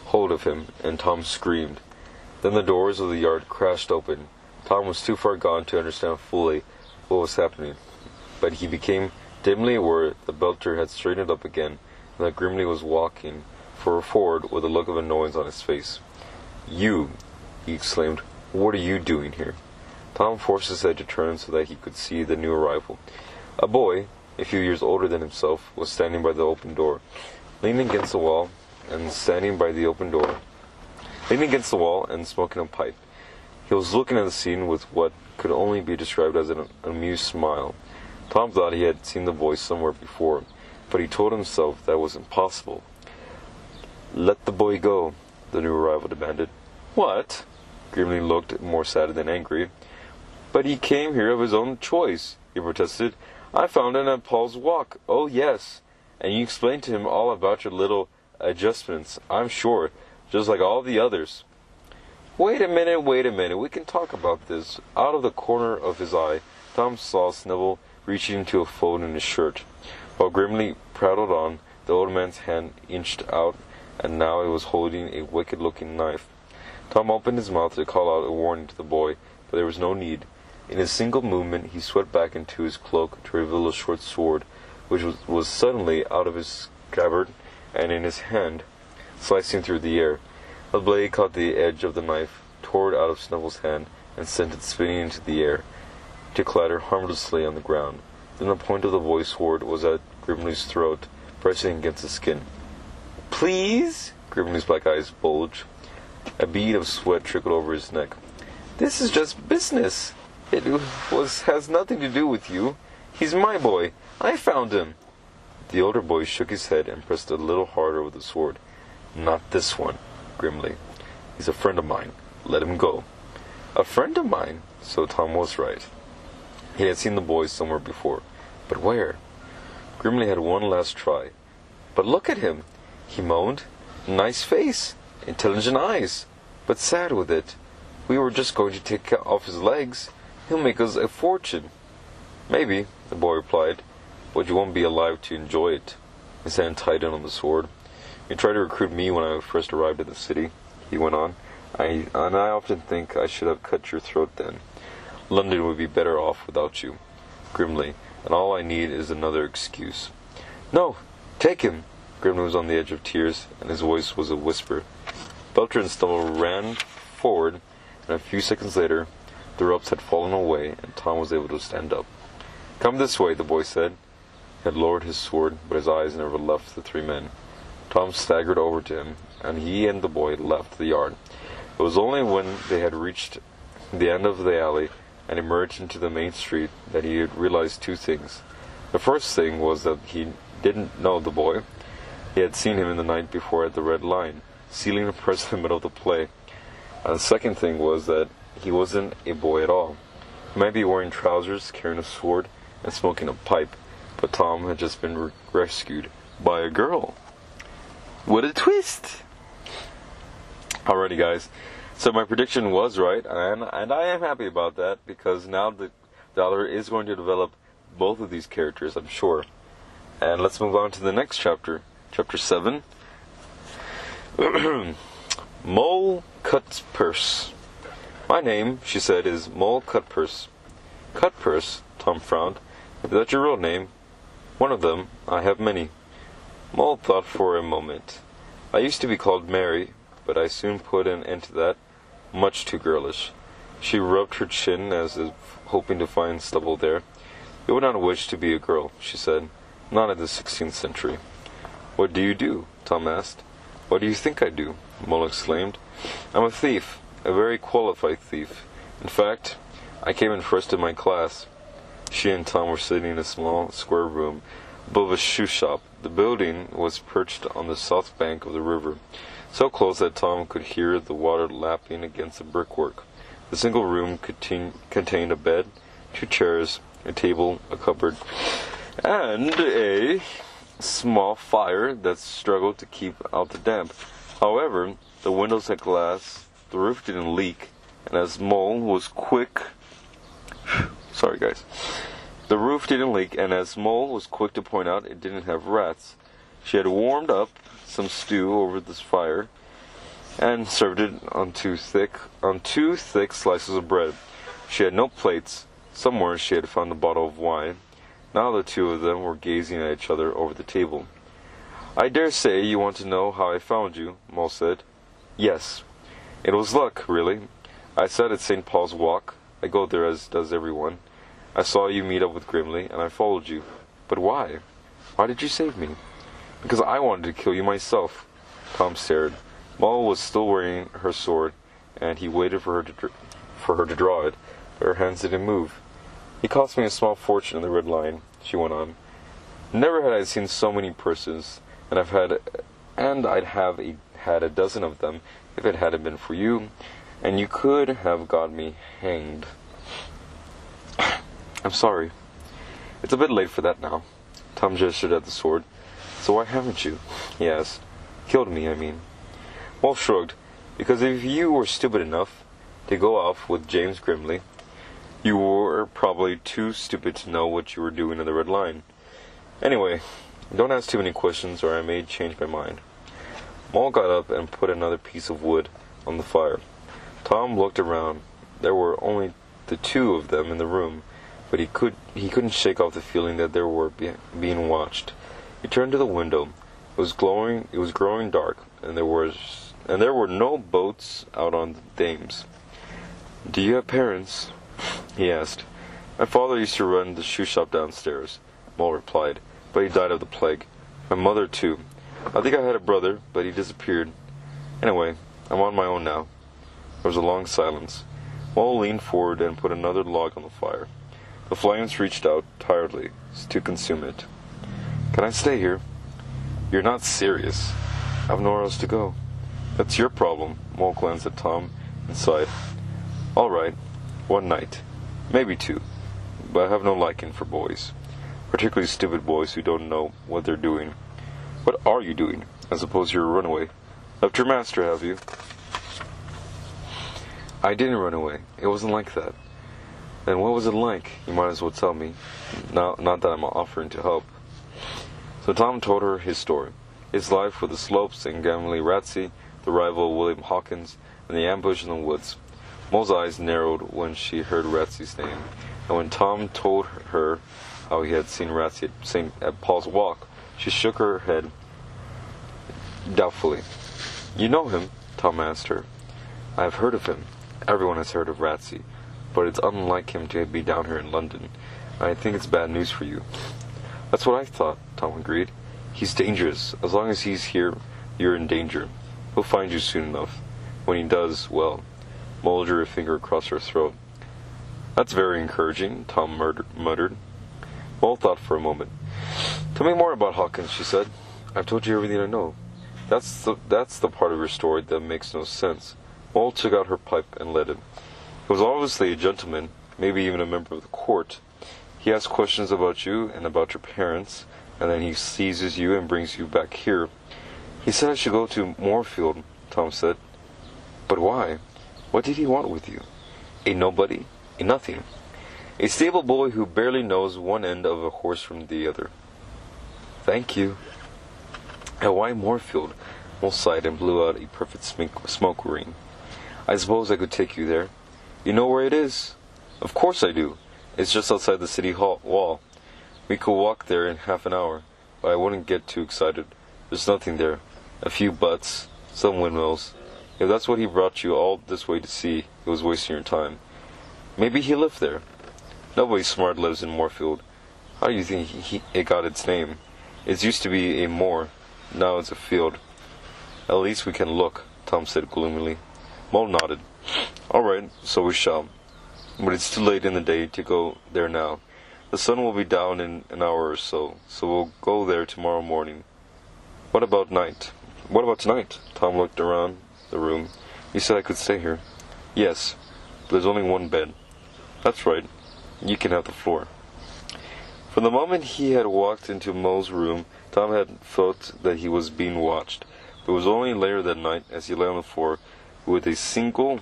hold of him, and Tom screamed. Then the doors of the yard crashed open. Tom was too far gone to understand fully what was happening, but he became dimly aware that Belcher had straightened up again, and that Grimley was walking forward with a look of annoyance on his face. "You!" he exclaimed. "What are you doing here?" Tom forced his head to turn so that he could see the new arrival. A boy, a few years older than himself, was standing by the open door, leaning against the wall and smoking a pipe. He was looking at the scene with what could only be described as an amused smile. Tom thought he had seen the boy somewhere before, but he told himself that was impossible. "Let the boy go," the new arrival demanded. "What?" Grimly looked more sad than angry. "But he came here of his own choice," he protested. "I found him at Paul's Walk. Oh, yes. and you explained to him all about your little adjustments, I'm sure, just like all the others. Wait a minute, we can talk about this. Out of the corner of his eye, Tom saw Snivell reaching into a fold in his shirt. While Grimly prattled on, the old man's hand inched out, and now it was holding a wicked-looking knife. Tom opened his mouth to call out a warning to the boy, but there was no need. In a single movement he swept back into his cloak to reveal a short sword, which was suddenly out of his scabbard and in his hand, slicing through the air. The blade caught the edge of the knife, tore it out of Snivell's hand, and sent it spinning into the air, to clatter harmlessly on the ground. Then the point of the boy's sword was at Grimly's throat, pressing against his skin. "Please?" Grimly's black eyes bulged. A bead of sweat trickled over his neck. "This is just business. It has nothing to do with you. He's my boy. I found him." The older boy shook his head and pressed a little harder with the sword. "Not this one," grimly. "He's a friend of mine. Let him go." A friend of mine? So Tom was right. He had seen the boy somewhere before. But where? Grimly had one last try. "But look at him," he moaned. "Nice face. Intelligent eyes. But sad with it. We were just going to take off his legs. He'll make us a fortune." "Maybe," the boy replied, "but you won't be alive to enjoy it." His hand tightened on the sword. "You tried to recruit me when I first arrived in the city," he went on. I often think I should have cut your throat then. London would be better off without you," grimly, "and all I need is another excuse." "No, take him!" Grimly was on the edge of tears, and his voice was a whisper. Belcher and Snivell ran forward, and a few seconds later the ropes had fallen away, and Tom was able to stand up. "Come this way," the boy said. He had lowered his sword, but his eyes never left the three men. Tom staggered over to him, and he and the boy left the yard. It was only when they had reached the end of the alley and emerged into the main street that he had realized two things. The first thing was that he didn't know the boy. He had seen him in the night before at the Red Lion, sealing a press in the middle of the play. And the second thing was that he wasn't a boy at all. He might be wearing trousers, carrying a sword, and smoking a pipe, but Tom had just been rescued by a girl. What a twist! Alrighty, guys. So my prediction was right, and I am happy about that, because now the author is going to develop both of these characters, I'm sure. And let's move on to the next chapter. Chapter 7. Mole Cutpurse. "My name," she said, "is Mole Cutpurse." "Cutpurse?" Tom frowned. "Is that your real name?" "One of them. I have many." Mole thought for a moment. "I used to be called Mary, but I soon put an end to that. Much too girlish." She rubbed her chin as if hoping to find stubble there. "You would not wish to be a girl," she said. "Not in the 16th century." "What do you do?" Tom asked. "What do you think I do?" Mole exclaimed. "I'm a thief, a very qualified thief. In fact, I came in first in my class." She and Tom were sitting in a small square room above a shoe shop. The building was perched on the south bank of the river, so close that Tom could hear the water lapping against the brickwork. The single room contained a bed, 2 chairs, a table, a cupboard, and a small fire that struggled to keep out the damp. However, the windows had glass, the roof didn't leak, and as Mole was quick... Sorry, guys. The roof didn't leak, and as Mole was quick to point out, it didn't have rats. She had warmed up some stew over this fire and served it on two thick slices of bread. She had no plates. Somewhere she had found a bottle of wine. Now the two of them were gazing at each other over the table. "I dare say you want to know how I found you," Mole said. "Yes. It was luck, really. I sat at St. Paul's Walk. I go there as does everyone. I saw you meet up with Grimly, and I followed you. But why? Why did you save me?" "Because I wanted to kill you myself." Tom stared. Mole was still wearing her sword, and he waited for her to draw it, but her hands didn't move. "He cost me a small fortune in the Red Lion," she went on. "Never had I seen so many persons, and I'd have had a dozen of them if it hadn't been for you, and you could have got me hanged." "I'm sorry. It's a bit late for that now." Tom gestured at the sword. So why haven't you? He asked. Killed me, I mean. Mole shrugged. Because if you were stupid enough to go off with James Grimley, you were probably too stupid to know what you were doing in the Red Line. Anyway, don't ask too many questions or I may change my mind. Mole got up and put another piece of wood on the fire. Tom looked around. There were only the two of them in the room, but he couldn't shake off the feeling that they were being watched. He turned to the window. It was growing dark, and there were no boats out on the Thames. Do you have parents? He asked. My father used to run the shoe shop downstairs, Mole replied, but he died of the plague. My mother, too. I think I had a brother, but he disappeared. Anyway, I'm on my own now. There was a long silence. Mole leaned forward and put another log on the fire. The flames reached out tiredly to consume it. Can I stay here? You're not serious. I've nowhere else to go. That's your problem. Mole glanced at Tom and sighed. All right, one night. Maybe two. But I have no liking for boys. Particularly stupid boys who don't know what they're doing. What are you doing? I suppose you're a runaway. Left your master, have you? I didn't run away. It wasn't like that. Then what was it like? You might as well tell me. Not that I'm offering to help. So Tom told her his story. His life with the Slopes and Gamley Ratsey, the rival of William Hawkins, and the ambush in the woods. Mole's eyes narrowed when she heard Ratsey's name, and when Tom told her how he had seen Ratsey at Paul's Walk, she shook her head doubtfully. You know him? Tom asked her. I have heard of him. Everyone has heard of Ratsey, but it's unlike him to be down here in London. I think it's bad news for you. That's what I thought, Tom agreed. He's dangerous. As long as he's here, you're in danger. He'll find you soon enough. When he does, well... Mole drew a finger across her throat. That's very encouraging, Tom muttered. Mole thought for a moment. Tell me more about Hawkins, she said. I've told you everything I know. That's the part of your story that makes no sense. Mole took out her pipe and lit it. He was obviously a gentleman, maybe even a member of the court. He asked questions about you and about your parents, and then he seizes you and brings you back here. He said I should go to Moorfield, Tom said. But why? What did he want with you? A nobody? A nothing? A stable boy who barely knows one end of a horse from the other. Thank you. And why Moorfield? Mole sighed and blew out a perfect smoke ring. I suppose I could take you there. You know where it is? Of course I do. It's just outside the city hall wall. We could walk there in half an hour, but I wouldn't get too excited. There's nothing there. A few butts, some windmills. If that's what he brought you all this way to see, it was wasting your time. Maybe he lived there. Nobody smart lives in Moorfield. How do you think it got its name? It used to be a moor. Now it's a field. At least we can look, Tom said gloomily. Mole nodded. All right, so we shall. But it's too late in the day to go there now. The sun will be down in an hour or so we'll go there tomorrow morning. What about night? What about tonight? Tom looked around the room. You said I could stay here. Yes, but there's only one bed. That's right. You can have the floor. From the moment he had walked into Mole's room, Tom had felt that he was being watched. But it was only later that night, as he lay on the floor, with a single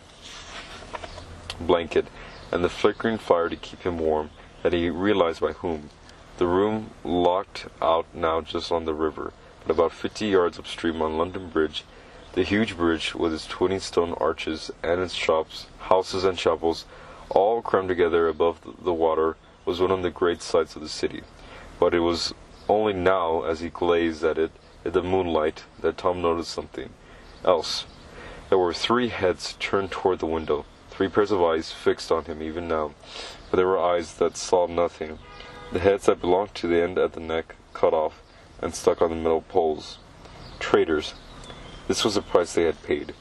blanket and the flickering fire to keep him warm, that he realized by whom. The room looked out now just on the river, but about 50 yards upstream on London Bridge, the huge bridge with its 20 stone arches and its shops, houses and chapels, all crammed together above the water, was one of the great sights of the city. But it was only now, as he gazed at it in the moonlight, that Tom noticed something else. There were 3 heads turned toward the window, 3 pairs of eyes fixed on him even now, but they were eyes that saw nothing. The heads that belonged to the end at the neck, cut off, and stuck on the metal poles. Traitors. This was the price they had paid.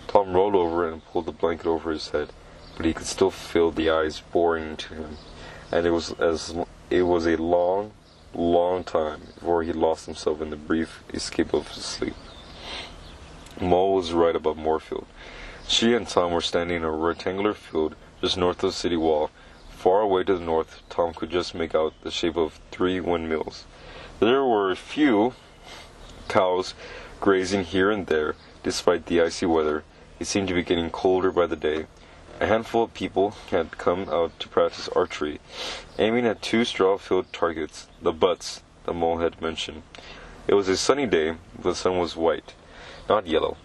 Tom rolled over and pulled the blanket over his head, but he could still feel the eyes boring into him, and it was a long, long time before he lost himself in the brief escape of his sleep. Mole was right above Moorfield. She and Tom were standing in a rectangular field just north of the city wall. Far away to the north, Tom could just make out the shape of 3 windmills. There were a few cows grazing here and there. Despite the icy weather, it seemed to be getting colder by the day. A handful of people had come out to practice archery, aiming at 2 straw-filled targets, the butts the mole had mentioned. It was a sunny day, but the sun was white, not yellow,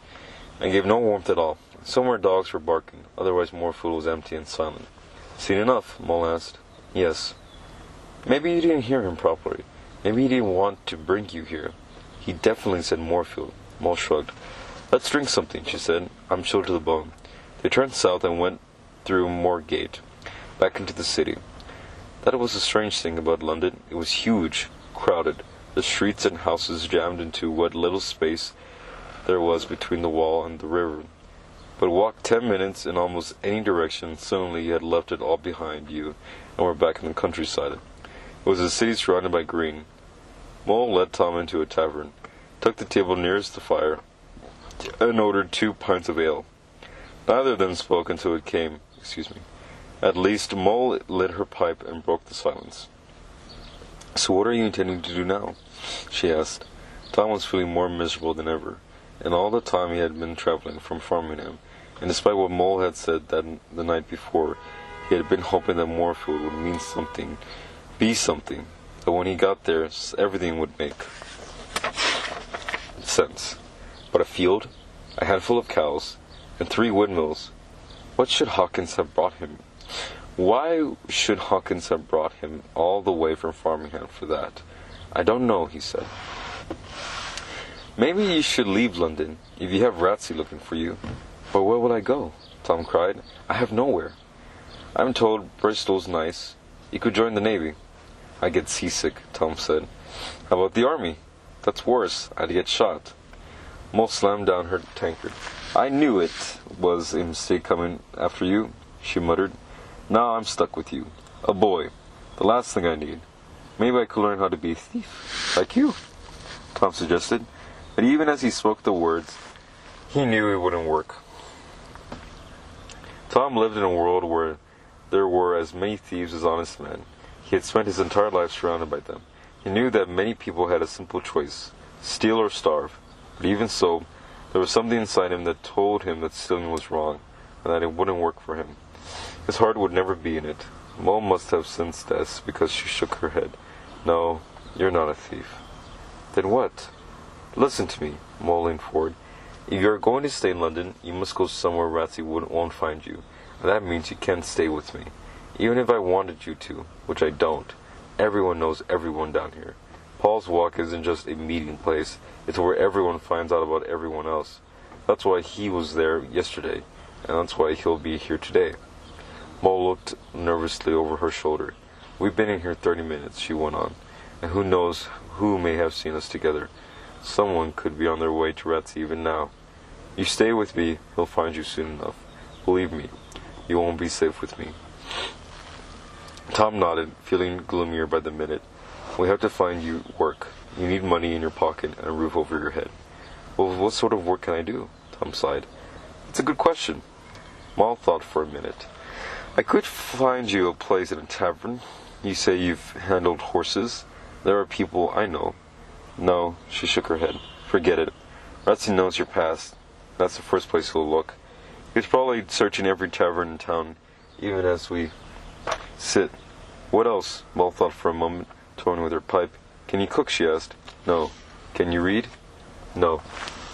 and gave no warmth at all. Somewhere dogs were barking, otherwise Moorfield was empty and silent. "Seen enough?" Mole asked. "Yes." "Maybe you didn't hear him properly. Maybe he didn't want to bring you here." "He definitely said Moorfield." Mole shrugged. "Let's drink something," she said. "I'm chilled to the bone." They turned south and went through Moorgate, back into the city. That was a strange thing about London. It was huge, crowded, the streets and houses jammed into what little space there was between the wall and the river. But walk 10 minutes in almost any direction, suddenly you had left it all behind you and were back in the countryside. It was a city surrounded by green. Mole led Tom into a tavern, took the table nearest the fire, and ordered 2 pints of ale. Neither of them spoke until it came. At least Mole lit her pipe and broke the silence. "So what are you intending to do now?" she asked. Tom was feeling more miserable than ever, and all the time he had been traveling from Framingham, and despite what Mole had said that the night before, he had been hoping that Moorfield would mean something, be something, that when he got there, everything would make sense. But a field, a handful of cows, and 3 windmills. What should Hawkins have brought him? Why should Hawkins have brought him all the way from Framingham for that? "I don't know," he said. "Maybe you should leave London, if you have Ratsey looking for you." "But where will I go?" Tom cried. "I have nowhere." "I'm told Bristol's nice. You could join the Navy." "I get seasick," Tom said. "How about the Army?" "That's worse. I'd get shot." Mole slammed down her tankard. "I knew it was a mistake coming after you," she muttered. "Now I'm stuck with you. A boy. The last thing I need. Maybe I could learn how to be a thief. Like you," Tom suggested. But even as he spoke the words, he knew it wouldn't work. Tom lived in a world where there were as many thieves as honest men. He had spent his entire life surrounded by them. He knew that many people had a simple choice, steal or starve. But even so, there was something inside him that told him that stealing was wrong, and that it wouldn't work for him. His heart would never be in it. Mole must have sensed this, because she shook her head. "No, you're not a thief." "Then what?" "Listen to me," Mole leaned forward. "If you are going to stay in London, you must go somewhere Ratsey won't find you. And that means you can't stay with me. Even if I wanted you to, which I don't. Everyone knows everyone down here. Paul's Walk isn't just a meeting place. It's where everyone finds out about everyone else. That's why he was there yesterday, and that's why he'll be here today." Mole looked nervously over her shoulder. "We've been in here 30 minutes, she went on, "and who knows who may have seen us together. Someone could be on their way to Ratsey even now. You stay with me, he'll find you soon enough. Believe me, you won't be safe with me." Tom nodded, feeling gloomier by the minute. "We have to find you work. You need money in your pocket and a roof over your head." "Well, what sort of work can I do?" Tom sighed. "It's a good question." Mole thought for a minute. "I could find you a place in a tavern. You say you've handled horses. There are people I know." "No," she shook her head. "Forget it. Ratsey knows your past. That's the first place he'll look. He's probably searching every tavern in town, even as we sit." "What else?" Mole thought for a moment, toying with her pipe. "Can you cook?" she asked. "No." "Can you read?" "No."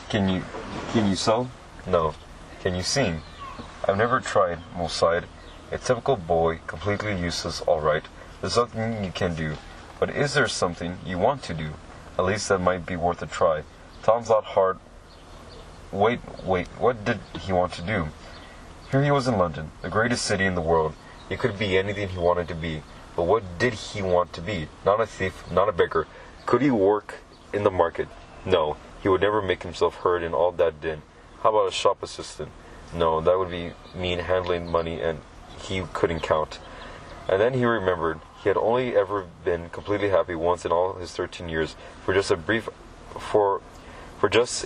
Can you sew?" "No." "Can you sing?" "I've never tried," Mole sighed. "A typical boy, completely useless, all right. There's something you can do. But is there something you want to do? At least that might be worth a try." Tom thought hard. Wait, what did he want to do? Here he was in London, the greatest city in the world. He could be anything he wanted to be. But what did he want to be? Not a thief, not a beggar. Could he work in the market? No, he would never make himself heard in all that din. How about a shop assistant? No, that would mean handling money, and he couldn't count. And then he remembered he had only ever been completely happy once in all his 13 years. For just a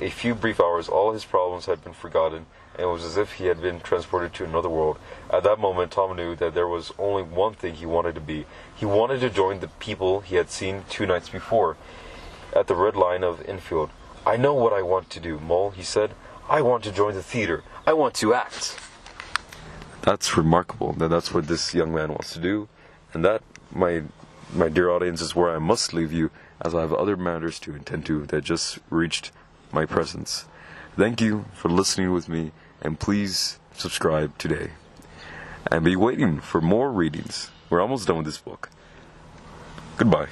few brief hours, all his problems had been forgotten, and it was as if he had been transported to another world. At that moment, Tom knew that there was only one thing he wanted to be. He wanted to join the people he had seen 2 nights before, at the Red Lion of Enfield. I know what I want to do, Mole, he said. I want to join the theater. I want to act. That's remarkable. That's what this young man wants to do. And that, my dear audience, is where I must leave you, as I have other matters to attend to that just reached my presence. Thank you for listening with me, and please subscribe today. And be waiting for more readings. We're almost done with this book. Goodbye.